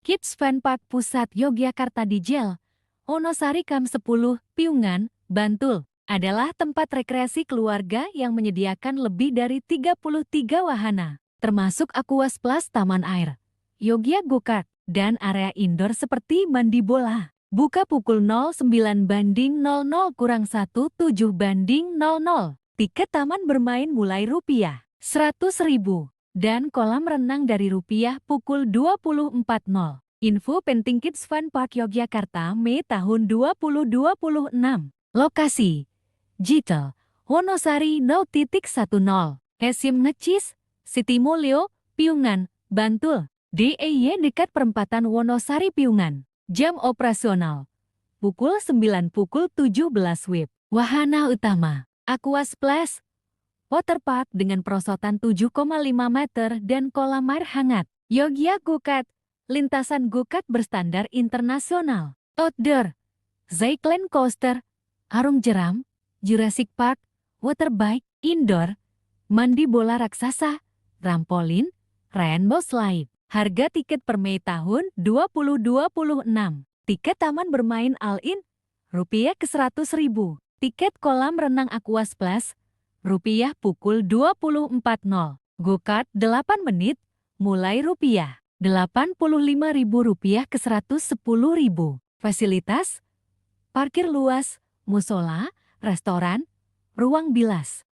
Kids Fun Park Pusat Yogyakarta di Jl. Wonosari Kam 10, Piungan, Bantul, adalah tempat rekreasi keluarga yang menyediakan lebih dari 33 wahana, termasuk Aquas Plus Taman Air, Yogya Go-Kart, dan area indoor seperti mandi bola. Buka pukul 09:00-1:07:00. Tiket taman bermain mulai Rp100.000 dan kolam renang dari Rp pukul 20.40. Info penting Kids Fun Park Yogyakarta Mei tahun 2026. Lokasi Jitel, Wonosari 0.10. Hesim Necis, Siti Mulyo, Piungan, Bantul. DIY dekat perempatan Wonosari Piungan. Jam operasional pukul 9 pukul 17 WIB. Wahana utama Aquas Plus Waterpark dengan perosotan 7,5 meter dan kolam air hangat. Yogya Go-Kart, lintasan go-kart berstandar internasional. Outdoor, Zyklene Coaster, Arung Jeram, Jurassic Park, Waterbike. Indoor, mandi bola raksasa, trampolin, rainbow slide. Harga tiket per Mei tahun 2026. Tiket taman bermain all-in, Rp100.000. Tiket kolam renang Aquas Plus, Rupiah pukul 20.40. Go-kart 8 menit, mulai Rp85.000 ke Rp110.000. Fasilitas, parkir luas, musola, restoran, ruang bilas.